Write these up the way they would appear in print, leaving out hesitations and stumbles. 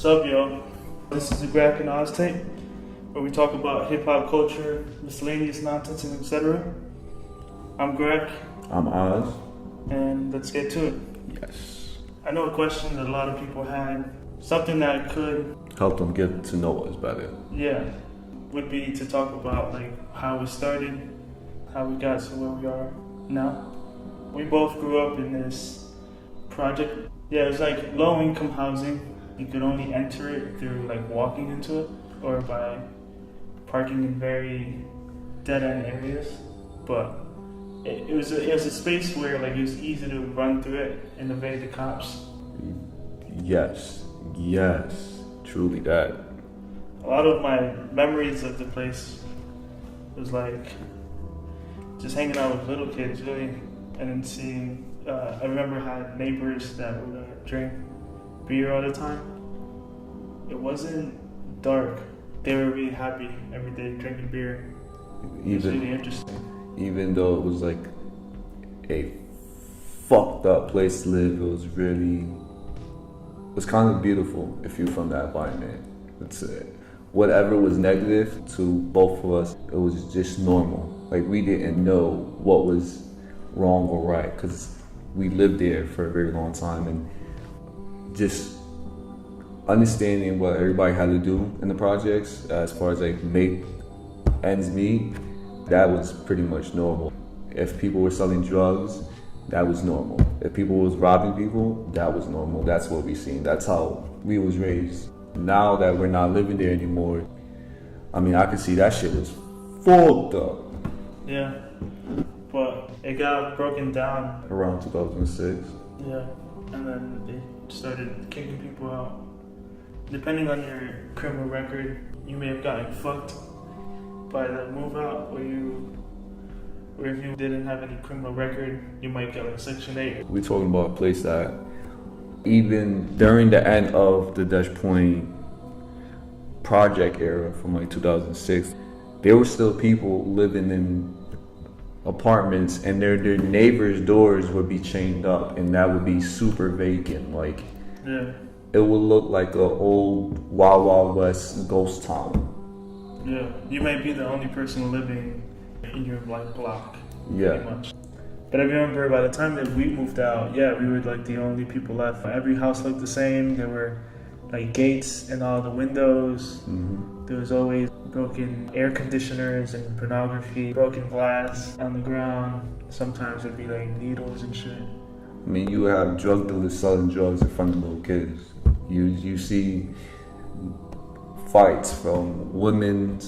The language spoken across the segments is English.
What's up, yo? This is the GRAK Oz Tape, where we talk about hip-hop culture, miscellaneous nonsense, and etc. I'm GRAK. I'm Oz. And let's get to it. Yes. I know a question that a lot of people had, something that could help them get to know us better. Yeah, would be to talk about like how we started, how we got to where we are now. We both grew up in this project. Yeah, it was like low-income housing. You could only enter it through like walking into it or by parking in very dead-end areas. But it was a space where like it was easy to run through it and evade the cops. Yes, truly that. A lot of my memories of the place was like just hanging out with little kids, really, and then seeing. I remember I had neighbors that would drink beer all the time. It wasn't dark. They were really happy every day drinking beer. It was really interesting. Even though it was like a fucked up place to live, it was kind of beautiful if you're from that environment. Whatever was negative to both of us, it was just normal. Like we didn't know what was wrong or right because we lived there for a very long time, and just understanding what everybody had to do in the projects as far as like make ends meet, that was pretty much normal. If people were selling drugs, that was normal. If people was robbing people, that was normal. That's what we seen. That's how we was raised. Now that we're not living there anymore, I mean, I can see that shit was fucked up. Yeah, but it got broken down around 2006. Yeah, and then they started kicking people out. Depending on your criminal record, you may have gotten fucked by the move out, or if you didn't have any criminal record, you might get like Section 8. We're talking about a place that even during the end of the Dutch Point project era from like 2006, there were still people living in apartments and their neighbors' doors would be chained up and that would be super vacant. Like, yeah. It would look like an old Wild Wild West ghost town. Yeah, you might be the only person living in your like block. Yeah. Pretty much. But I remember by the time that we moved out, yeah, we were like the only people left. Every house looked the same. There were like gates in all the windows. Mm-hmm. There was always broken air conditioners and pornography, broken glass on the ground. Sometimes it'd be like needles and shit. I mean, you have drug dealers selling drugs in front of little kids. You see fights from women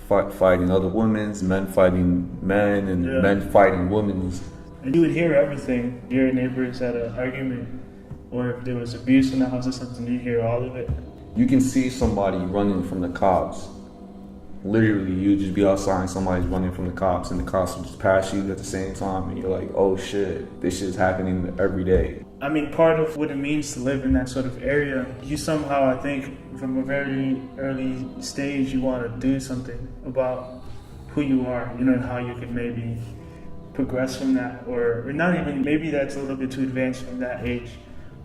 fighting other women, men fighting men, and men fighting women. And you would hear everything. Your neighbors had an argument, or if there was abuse in the house or something, you'd hear all of it. You can see somebody running from the cops. Literally, you just be outside and somebody's running from the cops and the cops will just pass you at the same time and you're like, oh shit, this shit's happening every day. I mean, part of what it means to live in that sort of area, you somehow, I think, from a very early stage, you want to do something about who you are, you know, and how you can maybe progress from that, or not even, maybe that's a little bit too advanced from that age,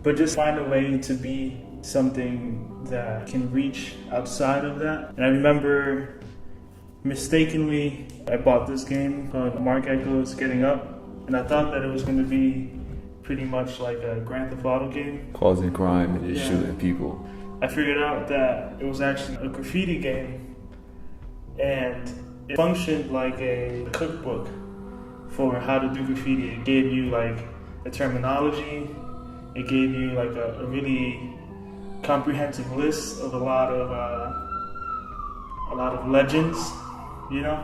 but just find a way to be something that can reach outside of that. And I remember mistakenly, I bought this game called Mark Echo's Getting Up, and I thought that it was going to be pretty much like a Grand Theft Auto game. Causing crime and just shooting people. I figured out that it was actually a graffiti game, and it functioned like a cookbook for how to do graffiti. It gave you like a terminology, it gave you like a really comprehensive list of a lot of legends, you know.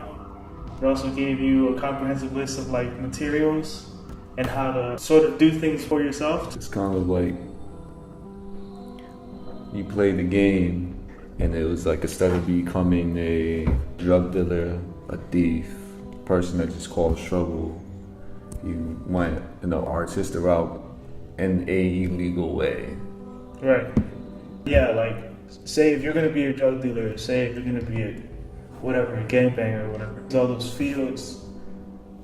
It also gave you a comprehensive list of like materials and how to sort of do things for yourself. It's kind of like you play the game and it was like instead of becoming a drug dealer, a thief, person that just caused trouble, you went in the artistic route in a illegal way. Right. Yeah, like, say if you're going to be a drug dealer, say if you're going to be a gangbanger or whatever, all those fields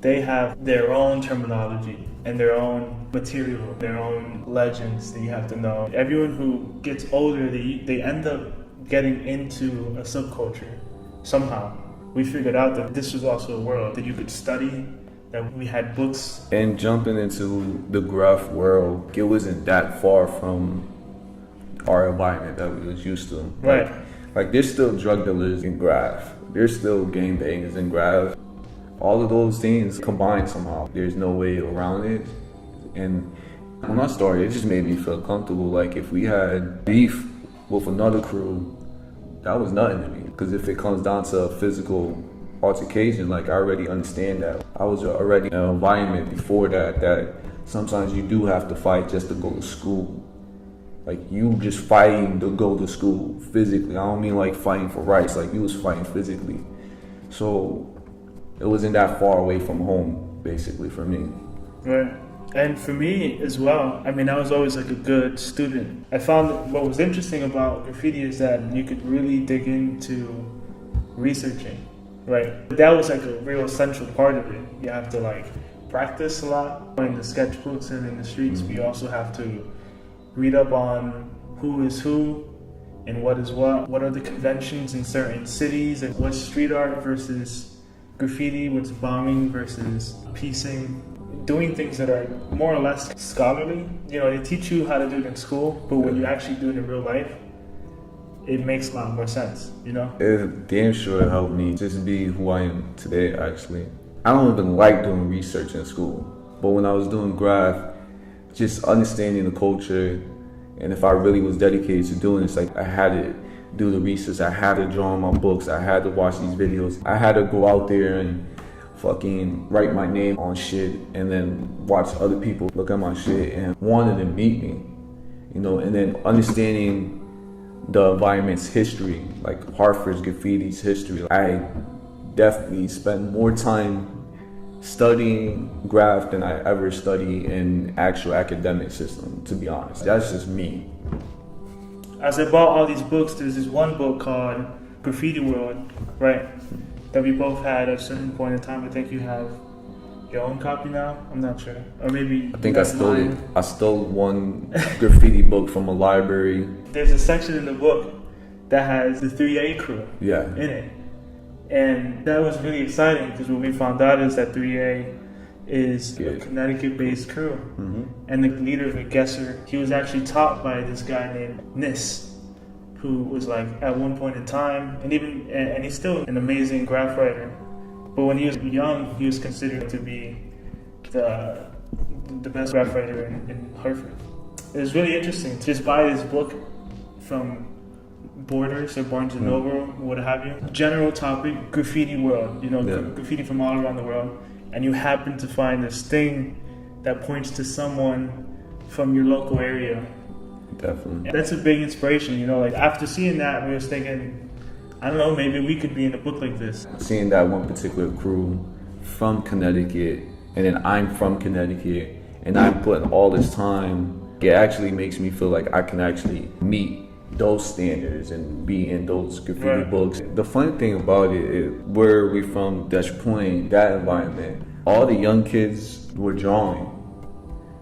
they have their own terminology and their own material, their own legends that you have to know. Everyone who gets older, they end up getting into a subculture somehow. We figured out that this was also a world that you could study, that we had books. And jumping into the graph world, it wasn't that far from our environment that we was used to. Right. Like there's still drug dealers in graph. There's still gang bangers in graph. All of those things combined somehow. There's no way around it. And when I started, it just made me feel comfortable. Like if we had beef with another crew, that was nothing to me. Because if it comes down to a physical altercation, like I already understand that. I was already in an environment before that sometimes you do have to fight just to go to school. Like you just fighting to go to school physically. I don't mean like fighting for rights, like you was fighting physically. So it wasn't that far away from home, basically, for me. Right. And for me as well, I mean, I was always like a good student. I found that what was interesting about graffiti is that you could really dig into researching, right? That was like a real essential part of it. You have to like practice a lot in the sketchbooks and in the streets, but you also have to read up on who is who and what is what are the conventions in certain cities, and what's street art versus graffiti, what's bombing versus piecing, doing things that are more or less scholarly. You know, they teach you how to do it in school, but when you actually do it in real life, it makes a lot more sense, you know? It damn sure helped me just be who I am today, actually. I don't even like doing research in school, but when I was doing graph, just understanding the culture, and if I really was dedicated to doing this, like I had to do the research, I had to draw in my books, I had to watch these videos, I had to go out there and fucking write my name on shit and then watch other people look at my shit and wanted to meet me, you know, and then understanding the environment's history, like Hartford's graffiti's history. I definitely spent more time studying graph than I ever study in actual academic system, to be honest. That's just me. As I bought all these books, there's this one book called Graffiti World, right? That we both had at a certain point in time. I think you have your own copy now. I'm not sure, or maybe I think I stole it. I stole one graffiti book from a library. There's a section in the book that has the 3A crew in it, and that was really exciting because what we found out is that 3A is a Connecticut-based crew, and the leader of it, Gesser, he was actually taught by this guy named Nis, who was like at one point in time, and he's still an amazing graph writer. But when he was young, he was considered to be the best graph writer in Hartford. It was really interesting to just buy this book from Borders or Barnes and Noble, what have you. General topic, graffiti world, you know, graffiti from all around the world. And you happen to find this thing that points to someone from your local area. Definitely. And that's a big inspiration, you know, like after seeing that, we was thinking, I don't know, maybe we could be in a book like this. Seeing that one particular crew from Connecticut, and then I'm from Connecticut, and I'm putting all this time, it actually makes me feel like I can actually meet those standards and be in those graffiti books. The funny thing about it is, where we from, Dutch Point, that environment, all the young kids were drawing.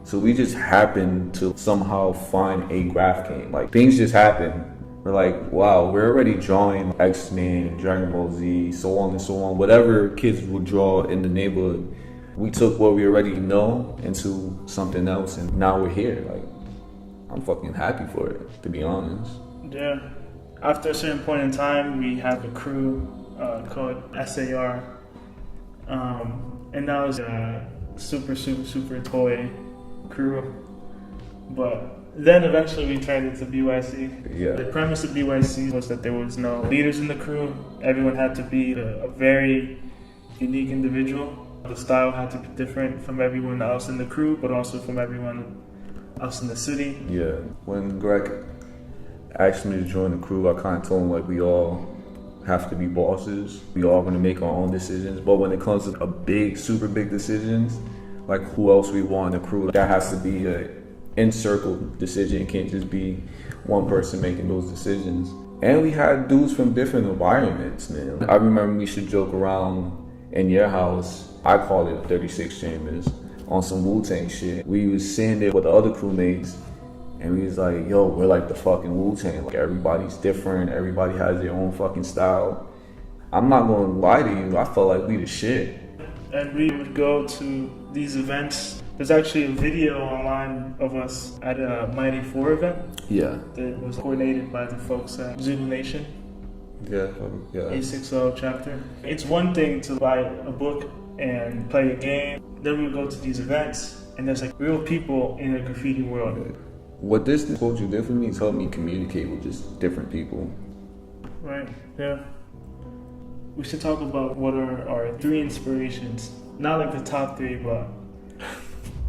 So we just happened to somehow find a graph game. Like things just happen. We're like, wow, we're already drawing X-Men, Dragon Ball Z, so on and so on. Whatever kids would draw in the neighborhood, we took what we already know into something else, and now we're here. Like, I'm fucking happy for it, to be honest. Yeah. After a certain point in time, we have a crew called SAR, and that was a super toy crew. But then eventually we turned into BYC. Yeah. The premise of BYC was that there was no leaders in the crew. Everyone had to be a very unique individual. The style had to be different from everyone else in the crew, but also from everyone else in the city. Yeah. When GRAK asked me to join the crew, I kind of told him like we all have to be bosses. We all going to make our own decisions. But when it comes to super big decisions, like who else we want in the crew, that has to be a in-circle decision. It can't just be one person making those decisions. And we had dudes from different environments, man. I remember we used to joke around in your house. I call it 36 Chambers, on some Wu-Tang shit. We was sitting there with the other crewmates, and we was like, yo, we're like the fucking Wu-Tang. Like, everybody's different, everybody has their own fucking style. I'm not gonna lie to you, I felt like we the shit. And we would go to these events. There's actually a video online of us at a Mighty 4 event. Yeah. That was coordinated by the folks at Zulu Nation. Yeah. A60 chapter. It's one thing to buy a book and play a game. Then we would go to these events, and there's like real people in the graffiti world. What this culture did for me is help me communicate with just different people. Right, yeah. We should talk about what are our 3 inspirations. Not like the top 3, but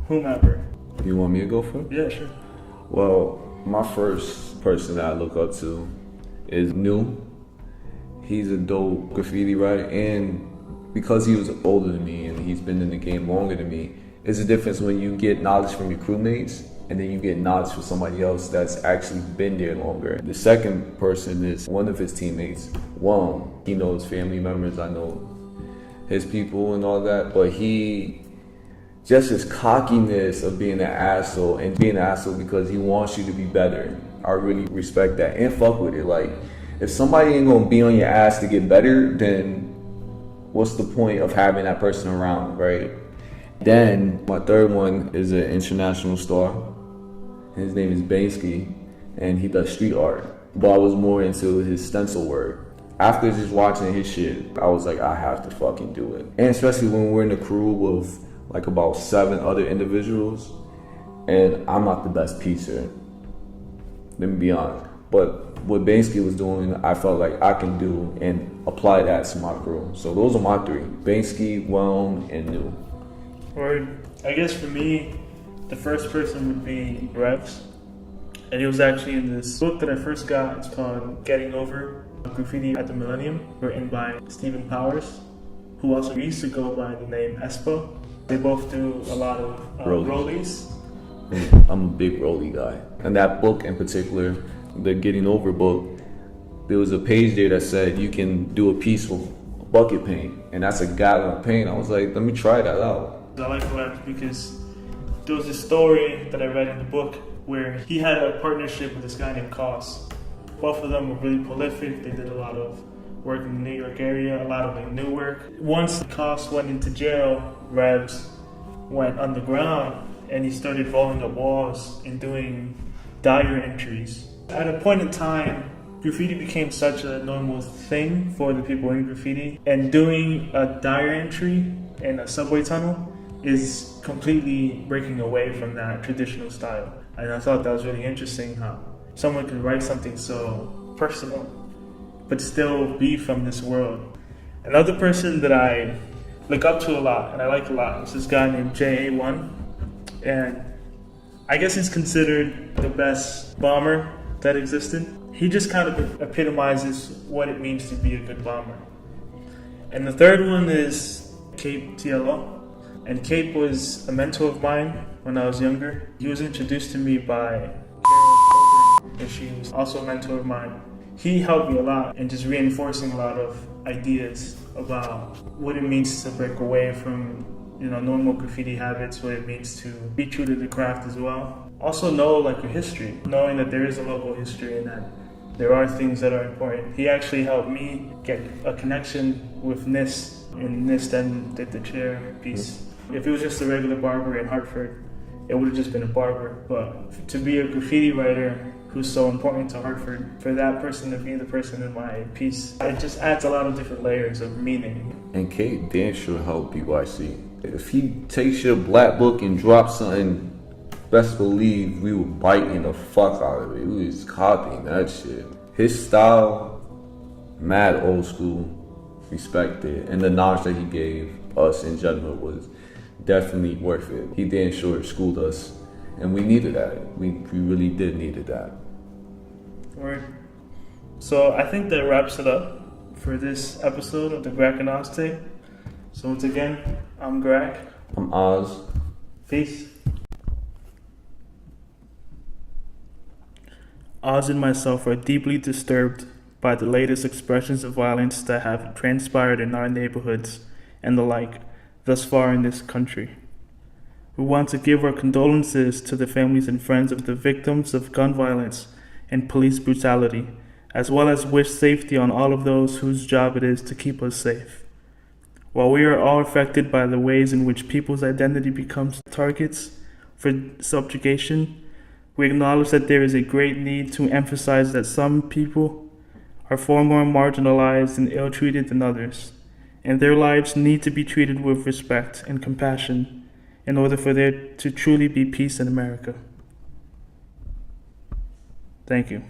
whomever. You want me to go first? Yeah, sure. Well, my first person that I look up to is New. He's a dope graffiti writer, and because he was older than me and he's been in the game longer than me, there's a difference when you get knowledge from your crewmates and then you get knowledge from somebody else that's actually been there longer. The second person is one of his teammates, Wong. He knows family members, I know his people and all that, but he just his cockiness of being an asshole, and being an asshole because he wants you to be better. I really respect that and fuck with it. Like, if somebody ain't gonna be on your ass to get better, then what's the point of having that person around, right? Then my third one is an international star. His name is Banksy, and he does street art. But I was more into his stencil work. After just watching his shit, I was like, I have to fucking do it. And especially when we're in a crew with like about 7 other individuals, and I'm not the best pizza. Let me be honest. But what Banksy was doing, I felt like I can do and apply that to my crew. So those are my 3: Banksy, Whelm, and New. Or I guess for me, the first person would be Revs. And he was actually in this book that I first got. It's called Getting Over Graffiti at the Millennium, written by Stephen Powers, who also used to go by the name Espo. They both do a lot of rollies. I'm a big rollie guy. And that book in particular, the Getting Over book, there was a page there that said you can do a piece with bucket paint, and that's a gallon of paint. I was like, let me try that out. I like Revs because there was this story that I read in the book where he had a partnership with this guy named Koss. Both of them were really prolific. They did a lot of work in the New York area, a lot of like new work. Once Koss went into jail, Revs went underground and he started rolling up walls and doing diary entries. At a point in time, graffiti became such a normal thing for the people in graffiti, and doing a diary entry in a subway tunnel is completely breaking away from that traditional style. And I thought that was really interesting how someone could write something so personal but still be from this world. Another person that I look up to a lot and I like a lot is this guy named JA1, and I guess he's considered the best bomber that existed. He just kind of epitomizes what it means to be a good bomber. And the third one is Cape TLO. And Cape was a mentor of mine when I was younger. He was introduced to me by Karen, and she was also a mentor of mine. He helped me a lot in just reinforcing a lot of ideas about what it means to break away from, normal graffiti habits, what it means to be true to the craft as well. Also know like your history, knowing that there is a local history and that there are things that are important. He actually helped me get a connection with NIST, and NIST then did the chair piece. If it was just a regular barber in Hartford, it would have just been a barber. But to be a graffiti writer who's so important to Hartford, for that person to be the person in my piece, it just adds a lot of different layers of meaning. And Kate damn sure help BYC. If he takes your black book and drops something, best believe we were biting the fuck out of it. We was copying that shit. His style, mad old school, respected, and the knowledge that he gave us in general was definitely worth it. He damn sure schooled us, and we needed that. We really did needed that. Word. So I think that wraps it up for this episode of the GRAK OZ Tape. So once again, I'm GRAK. I'm Oz. Peace. Oz and myself are deeply disturbed by the latest expressions of violence that have transpired in our neighborhoods and the like. thus far in this country. We want to give our condolences to the families and friends of the victims of gun violence and police brutality, as well as wish safety on all of those whose job it is to keep us safe. While we are all affected by the ways in which people's identity becomes targets for subjugation, we acknowledge that there is a great need to emphasize that some people are far more marginalized and ill-treated than others, and their lives need to be treated with respect and compassion in order for there to truly be peace in America. Thank you.